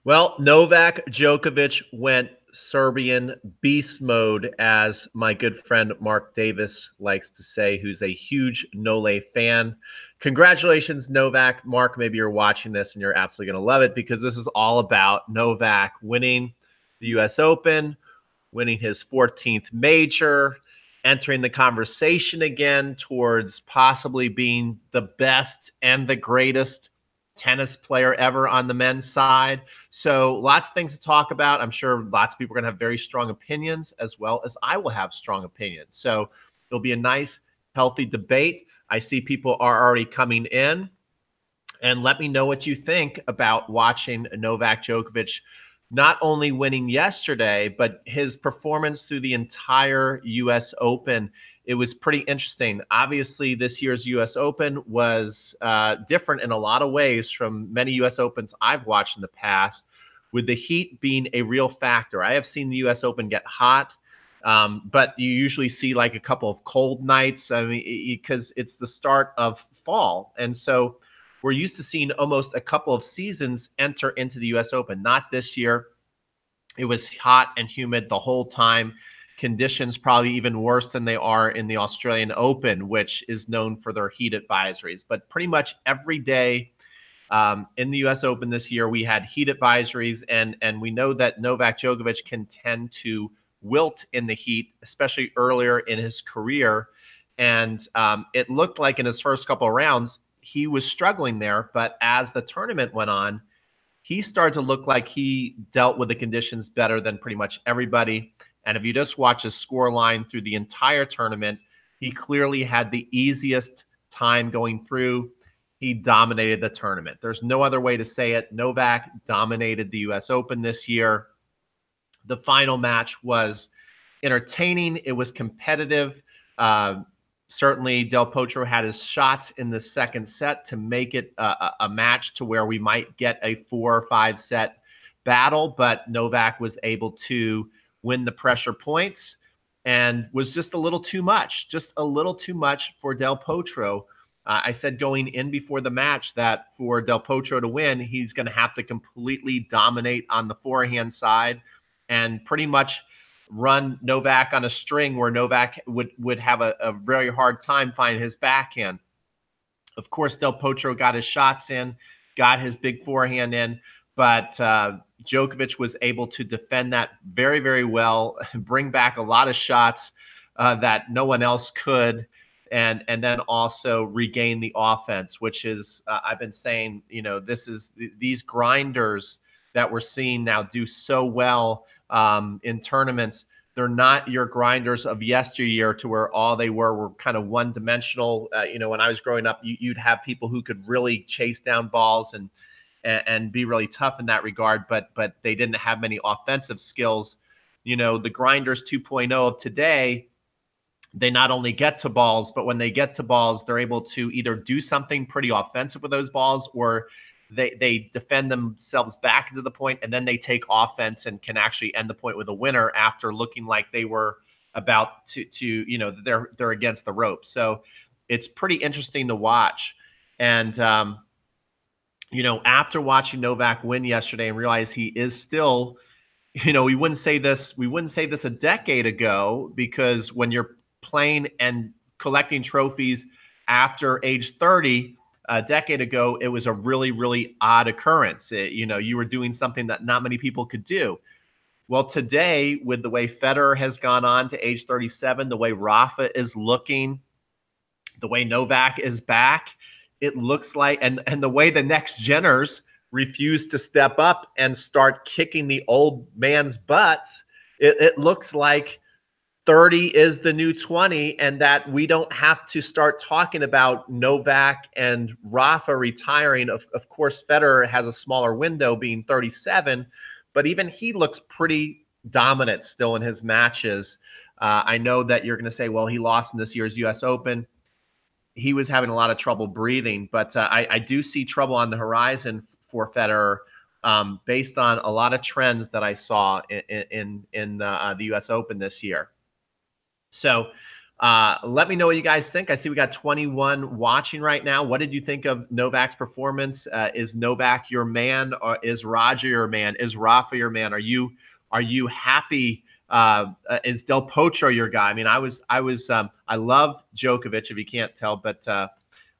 Well, Novak Djokovic went Serbian beast mode, as my good friend Mark Davis likes to say, who's a huge Nole fan. Congratulations, Novak. Mark, maybe you're watching this and you're absolutely going to love it because this is all about Novak winning the U.S. Open, winning his 14th major, entering the conversation again towards possibly being the best and the greatest tennis player ever on the men's side. So lots of things to talk about. I'm sure lots of people are going to have very strong opinions, as well as I will have strong opinions. So it'll be a nice, healthy debate. I see people are already coming in. And let me know what you think about watching Novak Djokovic not only winning yesterday, but his performance through the entire U.S. Open. It was pretty interesting. Obviously, this year's U.S. Open was different in a lot of ways from many U.S. Opens I've watched in the past, with the heat being a real factor. I have seen the U.S. Open get hot, but you usually see like a couple of cold nights. I mean, because it's the start of fall. And so we're used to seeing almost a couple of seasons enter into the U.S. Open. Not this year. It was hot and humid the whole time. Conditions probably even worse than they are in the Australian Open, which is known for their heat advisories. But pretty much every day in the U.S. Open this year, we had heat advisories, and we know that Novak Djokovic can tend to wilt in the heat, especially earlier in his career. And it looked like in his first couple of rounds, he was struggling there. But as the tournament went on, he started to look like he dealt with the conditions better than pretty much everybody. And if you just watch his score line through the entire tournament, he clearly had the easiest time going through. He dominated the tournament. There's no other way to say it. Novak dominated the U.S. Open this year. The final match was entertaining. It was competitive. Certainly, Del Potro had his shots in the second set to make it a match to where we might get a 4 or 5 set battle, but Novak was able to win the pressure points and was just a little too much for Del Potro. I said going in before the match that for Del Potro to win, he's going to have to completely dominate on the forehand side and pretty much run Novak on a string where Novak would have a very hard time finding his backhand. Of course, Del Potro got his shots in, got his big forehand in, but Djokovic was able to defend that very, very well, bring back a lot of shots that no one else could, and then also regain the offense, which is, I've been saying, these grinders that we're seeing now do so well in tournaments. They're not your grinders of yesteryear to where all they were kind of one-dimensional. When I was growing up, you'd have people who could really chase down balls and be really tough in that regard, but they didn't have many offensive skills. The grinders 2.0 of today, they not only get to balls, but when they get to balls, they're able to either do something pretty offensive with those balls, or they defend themselves back into the point, and then they take offense and can actually end the point with a winner after looking like they were about to they're against the rope. So it's pretty interesting to watch. And after watching Novak win yesterday and realize he is still, we wouldn't say this a decade ago, because when you're playing and collecting trophies after age 30, a decade ago, it was a really, really odd occurrence. You were doing something that not many people could do. Well, today, with the way Federer has gone on to age 37, the way Rafa is looking, the way Novak is back, it looks like, and the way the next geners refuse to step up and start kicking the old man's butts, it looks like 30 is the new 20, and that we don't have to start talking about Novak and Rafa retiring. Of course, Federer has a smaller window, being 37, but even he looks pretty dominant still in his matches. I know that you're going to say, well, he lost in this year's U.S. Open. He was having a lot of trouble breathing, but I do see trouble on the horizon for Federer, based on a lot of trends that I saw in the U.S. Open this year. So Let me know what you guys think. I see we got 21 watching right now. What did you think of Novak's performance? Is Novak your man, or is Roger your man? Is Rafa your man? Are you happy? Is Del Potro your guy? I mean, I love Djokovic, if you can't tell, but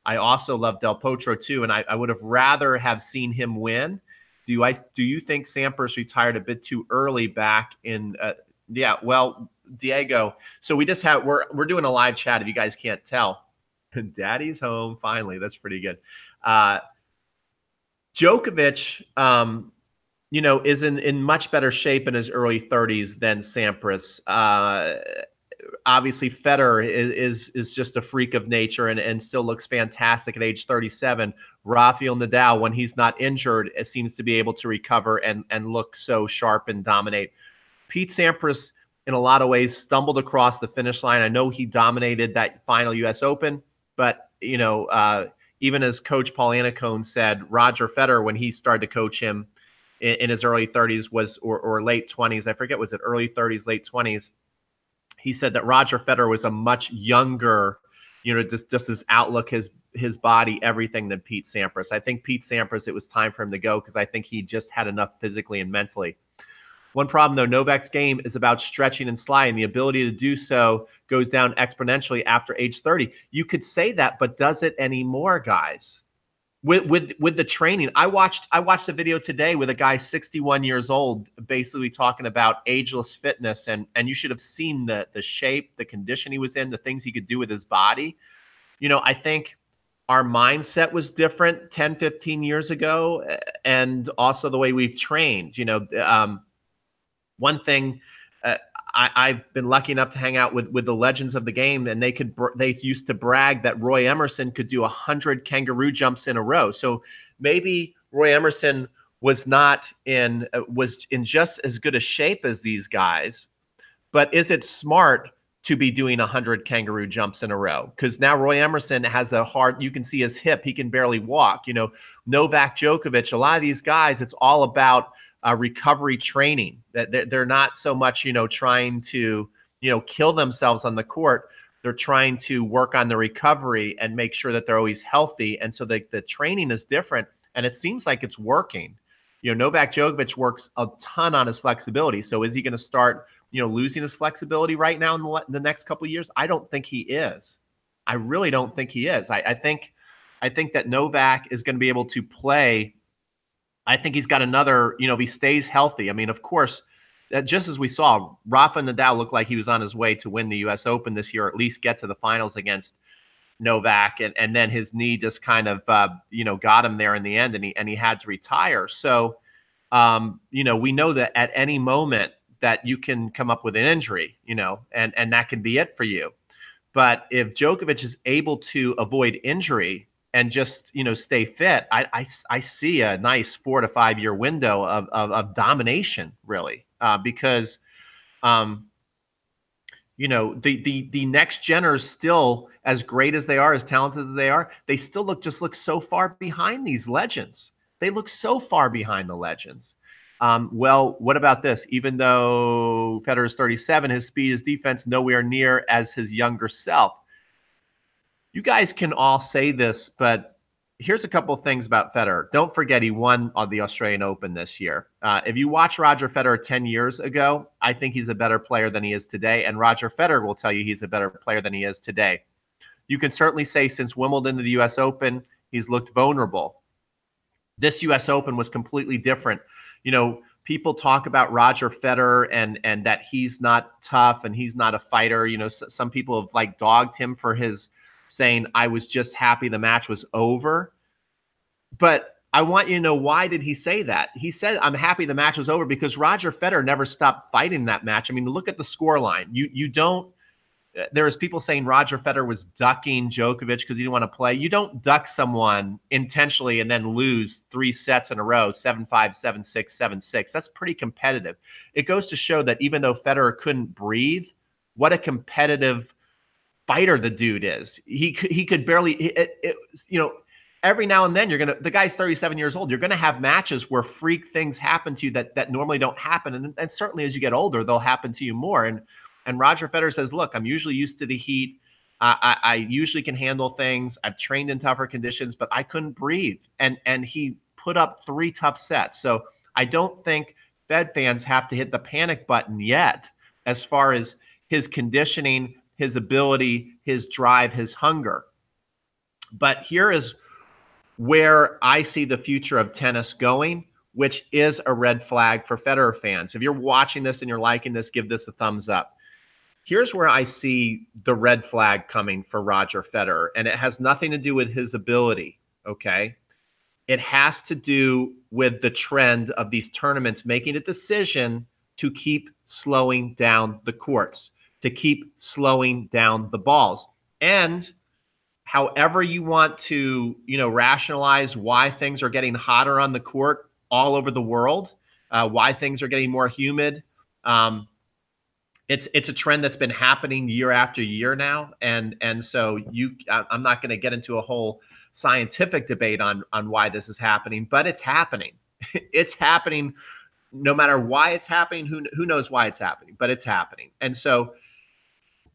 I also love Del Potro too, and I would have rather have seen him win. Do you think Sampras retired a bit too early back in? Yeah, well, Diego. So we're doing a live chat. If you guys can't tell, Daddy's home finally. That's pretty good. Djokovic, is in much better shape in his early 30s than Sampras. Obviously, Federer is just a freak of nature and still looks fantastic at age 37. Rafael Nadal, when he's not injured, it seems to be able to recover and look so sharp and dominate. Pete Sampras, in a lot of ways, stumbled across the finish line. I know he dominated that final U.S. Open, but even as Coach Paul Annacone said, Roger Federer, when he started to coach him in his early 30s or late 20s, I forget, was it early 30s, late 20s? He said that Roger Federer was a much younger, just his outlook, his body, everything, than Pete Sampras. I think Pete Sampras, it was time for him to go because I think he just had enough physically and mentally. One problem, though, Novak's game is about stretching and sliding. The ability to do so goes down exponentially after age 30. You could say that, but does it anymore, guys? With the training, I watched a video today with a guy 61 years old, basically talking about ageless fitness, and you should have seen the shape, the condition he was in, the things he could do with his body. I think our mindset was different 10, 15 years ago, and also the way we've trained. One thing, I've been lucky enough to hang out with the legends of the game, and they used to brag that Roy Emerson could do 100 kangaroo jumps in a row. So maybe Roy Emerson was in just as good a shape as these guys, but is it smart to be doing 100 kangaroo jumps in a row? Because now Roy Emerson has you can see his hip, he can barely walk. Novak Djokovic, a lot of these guys, it's all about recovery training. That they're not so much, trying to, kill themselves on the court. They're trying to work on the recovery and make sure that they're always healthy. And so the training is different, and it seems like it's working. Novak Djokovic works a ton on his flexibility. So is he going to start, losing his flexibility right now in the next couple of years? I don't think he is. I really don't think he is. I think that Novak is going to be able to play. I think he's got another, if he stays healthy. I mean, of course, just as we saw, Rafa Nadal looked like he was on his way to win the U.S. Open this year, or at least get to the finals against Novak. And then his knee just kind of, got him there in the end, and he had to retire. So, we know that at any moment that you can come up with an injury, and that can be it for you. But if Djokovic is able to avoid injury and just, stay fit, I see a nice 4 to 5 year window of domination, really, because, the next geners, still as great as they are, as talented as they are, they still look so far behind these legends. They look so far behind the legends. Well, what about this? Even though Federer is 37, his speed, his defense, nowhere near as his younger self. You guys can all say this, but here's a couple of things about Federer. Don't forget, he won on the Australian Open this year. If you watch Roger Federer 10 years ago, I think he's a better player than he is today. And Roger Federer will tell you he's a better player than he is today. You can certainly say since Wimbledon to the U.S. Open, he's looked vulnerable. This U.S. Open was completely different. People talk about Roger Federer and that he's not tough and he's not a fighter. Some people have dogged him for his saying, I was just happy the match was over. But I want you to know, why did he say that? He said, I'm happy the match was over because Roger Federer never stopped fighting that match. I mean, look at the scoreline. You don't, there was people saying Roger Federer was ducking Djokovic because he didn't want to play. You don't duck someone intentionally and then lose 3 sets in a row, 7-5, 7-6, 7-6. That's pretty competitive. It goes to show that even though Federer couldn't breathe, what a competitive fighter the dude is. He could barely, every now and then the guy's 37 years old. You're going to have matches where freak things happen to you that normally don't happen. And certainly as you get older, they'll happen to you more. And And Roger Federer says, look, I'm usually used to the heat. I usually can handle things. I've trained in tougher conditions, but I couldn't breathe. And he put up 3 tough sets. So I don't think Fed fans have to hit the panic button yet as far as his conditioning, his ability, his drive, his hunger. But here is where I see the future of tennis going, which is a red flag for Federer fans. If you're watching this and you're liking this, give this a thumbs up. Here's where I see the red flag coming for Roger Federer, and it has nothing to do with his ability, okay? It has to do with the trend of these tournaments making a decision to keep slowing down the courts, to keep slowing down the balls. And however you want to, rationalize why things are getting hotter on the court all over the world, why things are getting more humid, it's a trend that's been happening year after year now, and so I'm not going to get into a whole scientific debate on why this is happening, but it's happening. It's happening, no matter why it's happening. Who knows why it's happening, but it's happening, and so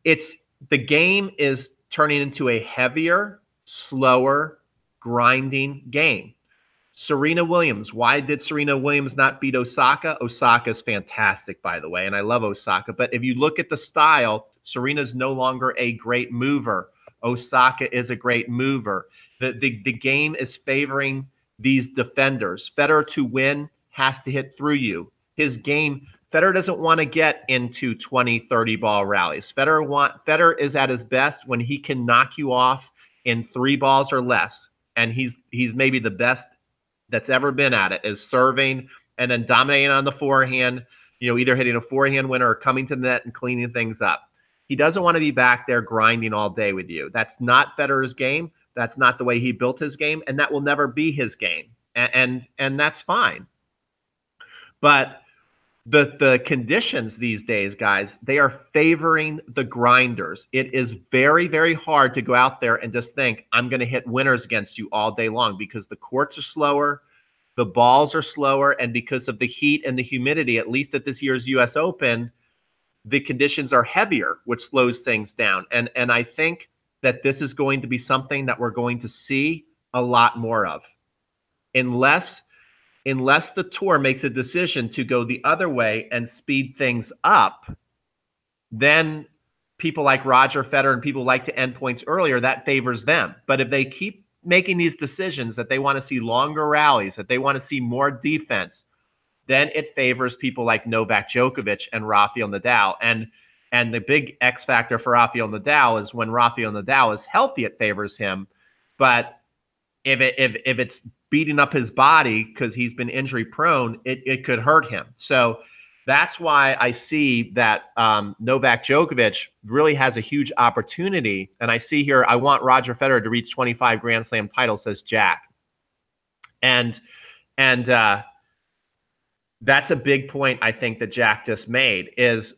the game is turning into a heavier, slower, grinding game. Serena Williams. Why did Serena Williams not beat Osaka? Osaka's fantastic, by the way, and I love Osaka. But if you look at the style, Serena's no longer a great mover. Osaka is a great mover. The game is favoring these defenders. Federer to win has to hit through you. His game, Federer doesn't want to get into 20, 30 ball rallies. Federer is at his best when he can knock you off in 3 balls or less. And he's maybe the best that's ever been at it, is serving and then dominating on the forehand, either hitting a forehand winner or coming to the net and cleaning things up. He doesn't want to be back there grinding all day with you. That's not Federer's game. That's not the way he built his game, and that will never be his game. And that's fine. But the conditions these days, guys, they are favoring the grinders. It is very, very hard to go out there and just think, I'm going to hit winners against you all day long, because the courts are slower, the balls are slower, and because of the heat and the humidity, at least at this year's U.S. Open, the conditions are heavier, which slows things down. And I think that this is going to be something that we're going to see a lot more of. Unless the tour makes a decision to go the other way and speed things up, then people like Roger Federer and people like to end points earlier, that favors them. But if they keep making these decisions that they want to see longer rallies, that they want to see more defense, then it favors people like Novak Djokovic and Rafael Nadal. And the big X factor for Rafael Nadal is when Rafael Nadal is healthy, it favors him. But if it's beating up his body because he's been injury prone, it could hurt him. So that's why I see that Novak Djokovic really has a huge opportunity. And I see here, I want Roger Federer to reach 25 Grand Slam titles, says Jack. And that's a big point I think that Jack just made, is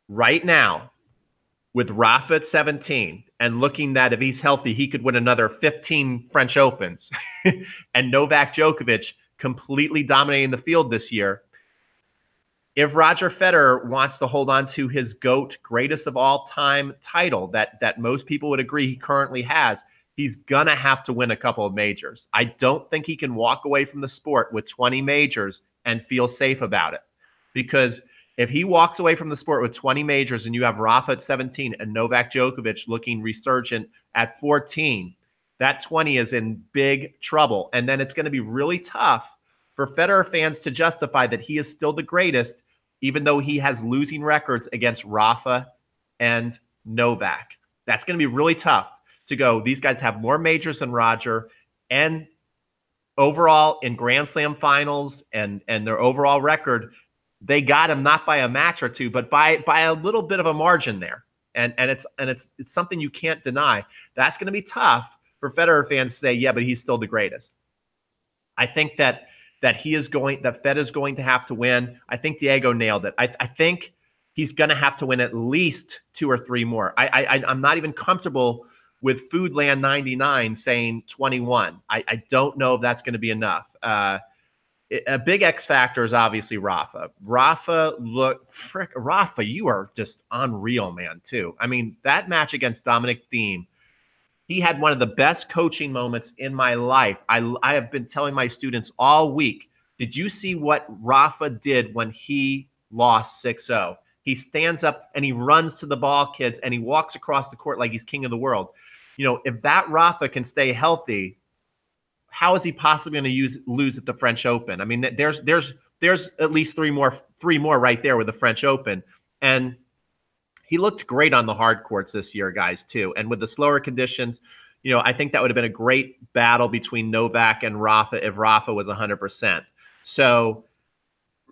right now with Rafa at 17 and looking that if he's healthy, he could win another 15 French Opens and Novak Djokovic completely dominating the field this year. If Roger Federer wants to hold on to his GOAT, greatest of all time title that most people would agree he currently has, he's going to have to win a couple of majors. I don't think he can walk away from the sport with 20 majors and feel safe about it, because if he walks away from the sport with 20 majors and you have Rafa at 17 and Novak Djokovic looking resurgent at 14, that 20 is in big trouble. And then it's going to be really tough for Federer fans to justify that he is still the greatest, even though he has losing records against Rafa and Novak. That's going to be really tough to go, these guys have more majors than Roger, and overall in Grand Slam finals and their overall record, they got him not by a match or two, but by a little bit of a margin there. And it's something you can't deny. That's going to be tough for Federer fans to say, yeah, but he's still the greatest. I think that Fed is going to have to win. I think Diego nailed it. I think he's going to have to win at least 2 or 3 more. I'm not even comfortable with Foodland 99 saying 21. I don't know if that's going to be enough. A big X factor is obviously Rafa. Rafa, you are just unreal, man, too. I mean, that match against Dominic Thiem, he had one of the best coaching moments in my life. I have been telling my students all week, did you see what Rafa did when he lost 6-0? He stands up and he runs to the ball, kids, and he walks across the court like he's king of the world. You know, if that Rafa can stay healthy, how is he possibly going to lose at the French Open? I mean, there's at least three more right there with the French Open. And he looked great on the hard courts this year, guys, too. And with the slower conditions, you know, I think that would have been a great battle between Novak and Rafa if Rafa was 100%. So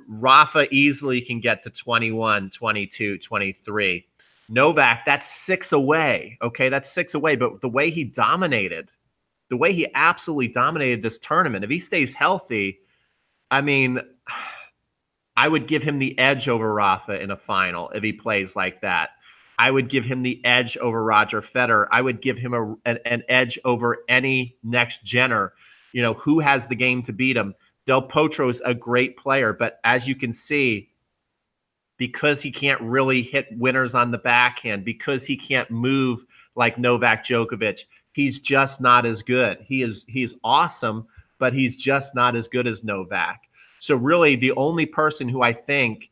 Rafa easily can get to 21, 22, 23. Novak, that's 6 away. Okay, that's 6 away. But the way he absolutely dominated this tournament, if he stays healthy, I mean, I would give him the edge over Rafa in a final if he plays like that. I would give him the edge over Roger Federer. I would give him an edge over any next genner, you know, who has the game to beat him. Del Potro is a great player, but as you can see, because he can't really hit winners on the backhand, because he can't move like Novak Djokovic, he's just not as good. He's awesome, but he's just not as good as Novak. So really the only person who I think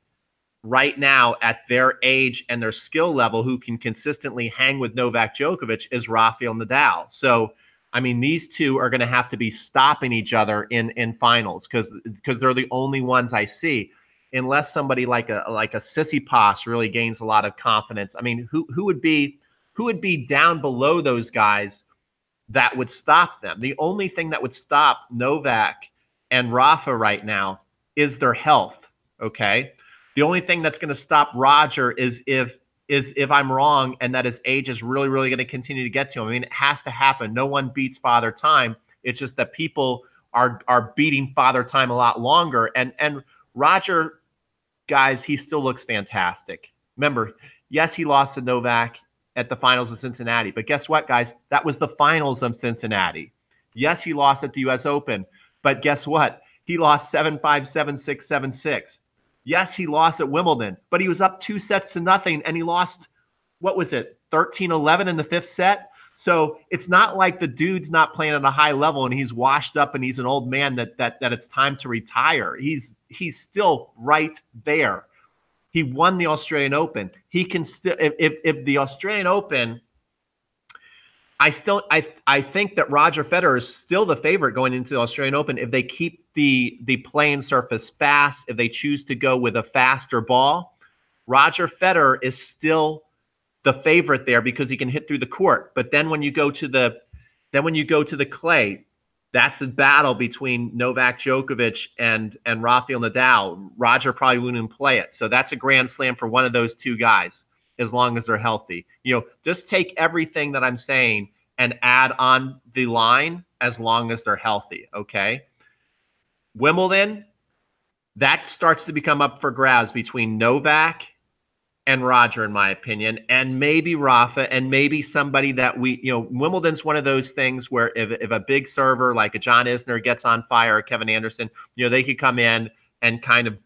right now at their age and their skill level who can consistently hang with Novak Djokovic is Rafael Nadal. So, I mean, these two are going to have to be stopping each other in finals because they're the only ones I see, unless somebody like a Tsitsipas really gains a lot of confidence. I mean, who would be down below those guys that would stop them? The only thing that would stop Novak and Rafa right now is their health, okay? The only thing that's going to stop Roger is if I'm wrong and that his age is really, really going to continue to get to him. I mean, it has to happen. No one beats Father Time. It's just that people are beating Father Time a lot longer. And Roger, guys, he still looks fantastic. Remember, yes, he lost to Novak at the finals of Cincinnati. But guess what, guys? That was the finals of Cincinnati. Yes, he lost at the U.S. Open. But guess what? He lost 7-5, 7-6, 7-6. Yes, he lost at Wimbledon, but he was up 2-0, and he lost, what was it, 13-11 in the 5th set? So it's not like the dude's not playing at a high level and he's washed up and he's an old man that it's time to retire. He's still right there. He won the Australian Open. He can still, if the Australian Open, I think that Roger Federer is still the favorite going into the Australian Open if they keep the playing surface fast, if they choose to go with a faster ball. Roger Federer is still the favorite there because he can hit through the court. But then when you go to the clay, that's a battle between Novak Djokovic and Rafael Nadal. Roger probably wouldn't play it. So that's a grand slam for one of those two guys, as long as they're healthy. You know, just take everything that I'm saying and add on the line as long as they're healthy, okay? Wimbledon, that starts to become up for grabs between Novak and Roger, in my opinion, and maybe Rafa, and maybe somebody that Wimbledon's one of those things where if a big server like a John Isner gets on fire or Kevin Anderson, they could come in and kind of,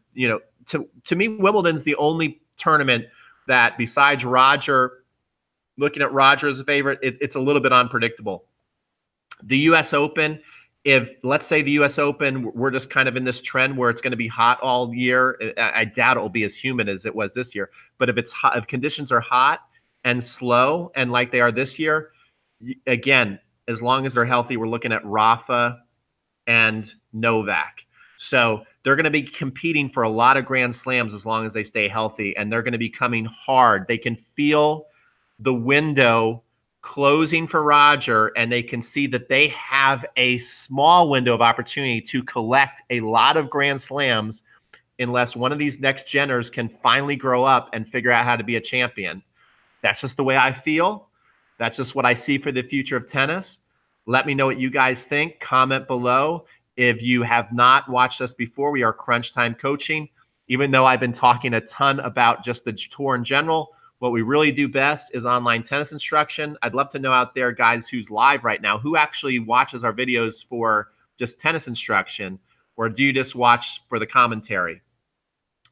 to me, Wimbledon's the only tournament that besides Roger, looking at Roger as a favorite, it's a little bit unpredictable. The U.S. Open, if let's say the U.S. Open, we're just kind of in this trend where it's going to be hot all year. I doubt it will be as humid as it was this year. But if it's hot, if conditions are hot and slow and like they are this year, again, as long as they're healthy, we're looking at Rafa and Novak. So they're going to be competing for a lot of Grand Slams as long as they stay healthy, and they're going to be coming hard. They can feel the window closing for Roger, and they can see that they have a small window of opportunity to collect a lot of Grand Slams unless one of these next geners can finally grow up and figure out how to be a champion. That's just the way I feel. That's just what I see for the future of tennis. Let me know what you guys think. Comment below. If you have not watched us before, we are Crunch Time Coaching. Even though I've been talking a ton about just the tour in general, what we really do best is online tennis instruction. I'd love to know out there, guys, who's live right now, who actually watches our videos for just tennis instruction. or do you just watch for the commentary?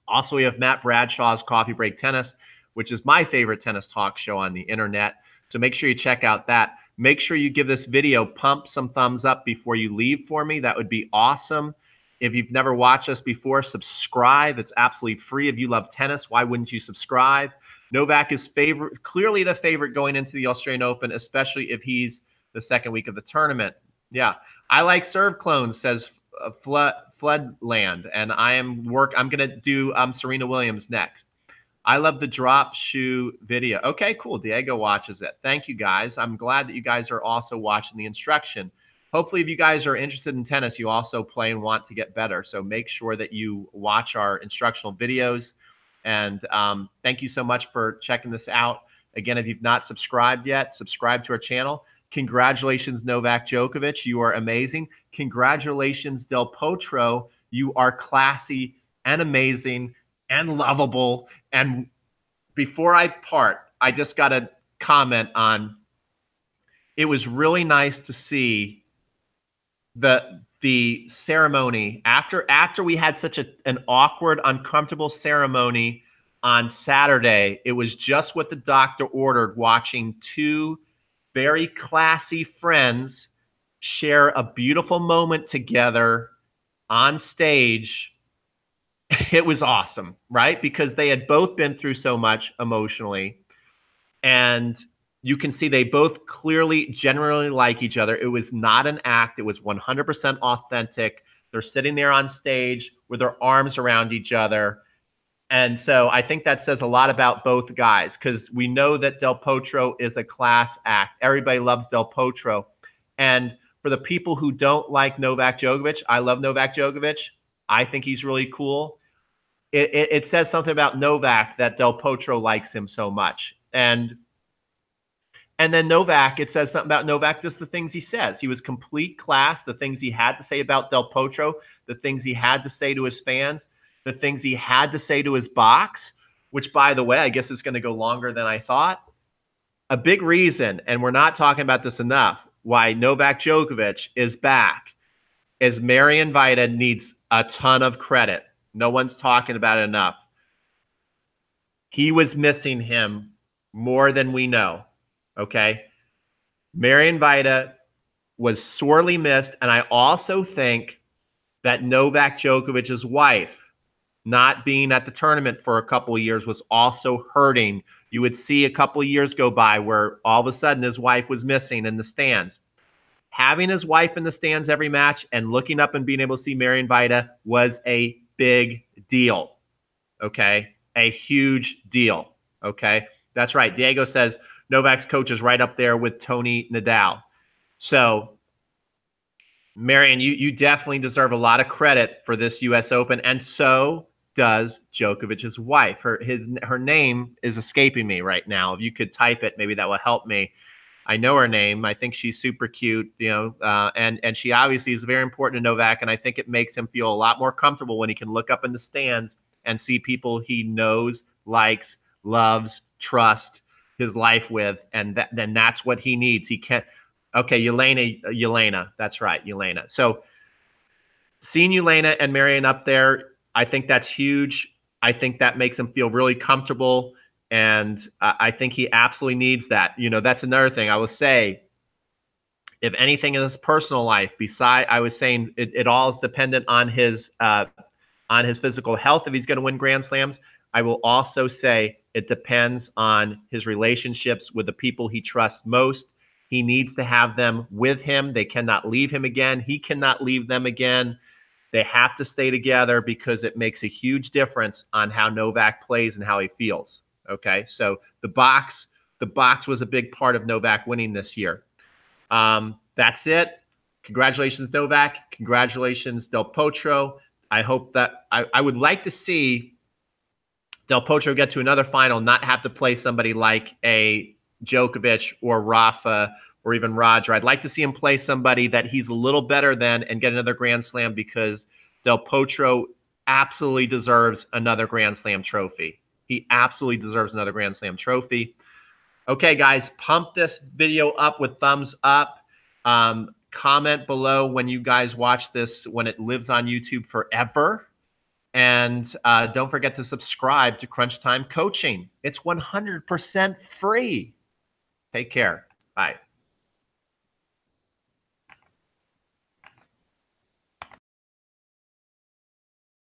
Also, we have Matt Bradshaw's Coffee Break Tennis, which is my favorite tennis talk show on the internet. So make sure you check out that. Make sure you give this video, pump some thumbs up before you leave for me. That would be awesome. If you've never watched us before, subscribe. It's absolutely free. If you love tennis, why wouldn't you subscribe? Novak is clearly the favorite going into the Australian Open, especially if he's the second week of the tournament. Yeah, I like serve clones, says Floodland, and I'm going to do Serena Williams next. I love the drop shoe video. Okay, cool. Diego watches it. Thank you, guys. I'm glad that you guys are also watching the instruction. Hopefully, if you guys are interested in tennis, you also play and want to get better. So make sure that you watch our instructional videos. And thank you so much for checking this out. Again, if you've not subscribed yet, subscribe to our channel. Congratulations, Novak Djokovic. You are amazing. Congratulations, Del Potro. You are classy and amazing and lovable. And before I part, I just got to comment on, it was really nice to see the ceremony after we had such an awkward, uncomfortable ceremony on Saturday. It was just what the doctor ordered, watching two very classy friends share a beautiful moment together on stage. It was awesome, right? Because they had both been through so much emotionally. And you can see they both clearly, generally like each other. It was not an act. It was 100% authentic. They're sitting there on stage with their arms around each other. And so I think that says a lot about both guys, because we know that Del Potro is a class act. Everybody loves Del Potro. And for the people who don't like Novak Djokovic, I love Novak Djokovic. I think he's really cool. It says something about Novak that Del Potro likes him so much. And then Novak, it says something about Novak, just the things he says. He was complete class, the things he had to say about Del Potro, the things he had to say to his fans, the things he had to say to his box, which, by the way, I guess is going to go longer than I thought. A big reason, and we're not talking about this enough, why Novak Djokovic is back is Marian Vida needs a ton of credit. No one's talking about it enough. He was missing him more than we know. Okay. Marian Vida was sorely missed. And I also think that Novak Djokovic's wife not being at the tournament for a couple of years was also hurting. You would see a couple of years go by where all of a sudden his wife was missing in the stands. Having his wife in the stands every match and looking up and being able to see Marian Vida was a big deal. Okay. A huge deal. Okay. That's right. Diego says Novak's coach is right up there with Tony Nadal. So, Marian, you definitely deserve a lot of credit for this U.S. Open, and so does Djokovic's wife. Her name is escaping me right now. If you could type it, maybe that will help me. I know her name. I think she's super cute, you know, and she obviously is very important to Novak, and I think it makes him feel a lot more comfortable when he can look up in the stands and see people he knows, likes, loves, trusts his life with, and then that's what he needs. He can't. Okay, Yelena, that's right, Yelena. So seeing Yelena and Marian up there, I think that's huge. I think that makes him feel really comfortable, and I think he absolutely needs that. You know, that's another thing I will say. If anything in his personal life, I was saying it all is dependent on his physical health if he's going to win Grand Slams. I will also say it depends on his relationships with the people he trusts most. He needs to have them with him. They cannot leave him again. He cannot leave them again. They have to stay together because it makes a huge difference on how Novak plays and how he feels. Okay, so the box was a big part of Novak winning this year. That's it. Congratulations, Novak. Congratulations, Del Potro. I hope that I would like to see Del Potro get to another final, not have to play somebody like a Djokovic or Rafa or even Roger. I'd like to see him play somebody that he's a little better than and get another Grand Slam, because Del Potro absolutely deserves another Grand Slam trophy. He absolutely deserves another Grand Slam trophy. Okay, guys, pump this video up with thumbs up. Comment below when you guys watch this, when it lives on YouTube forever. And don't forget to subscribe to Crunch Time Coaching. It's 100% free. Take care. Bye.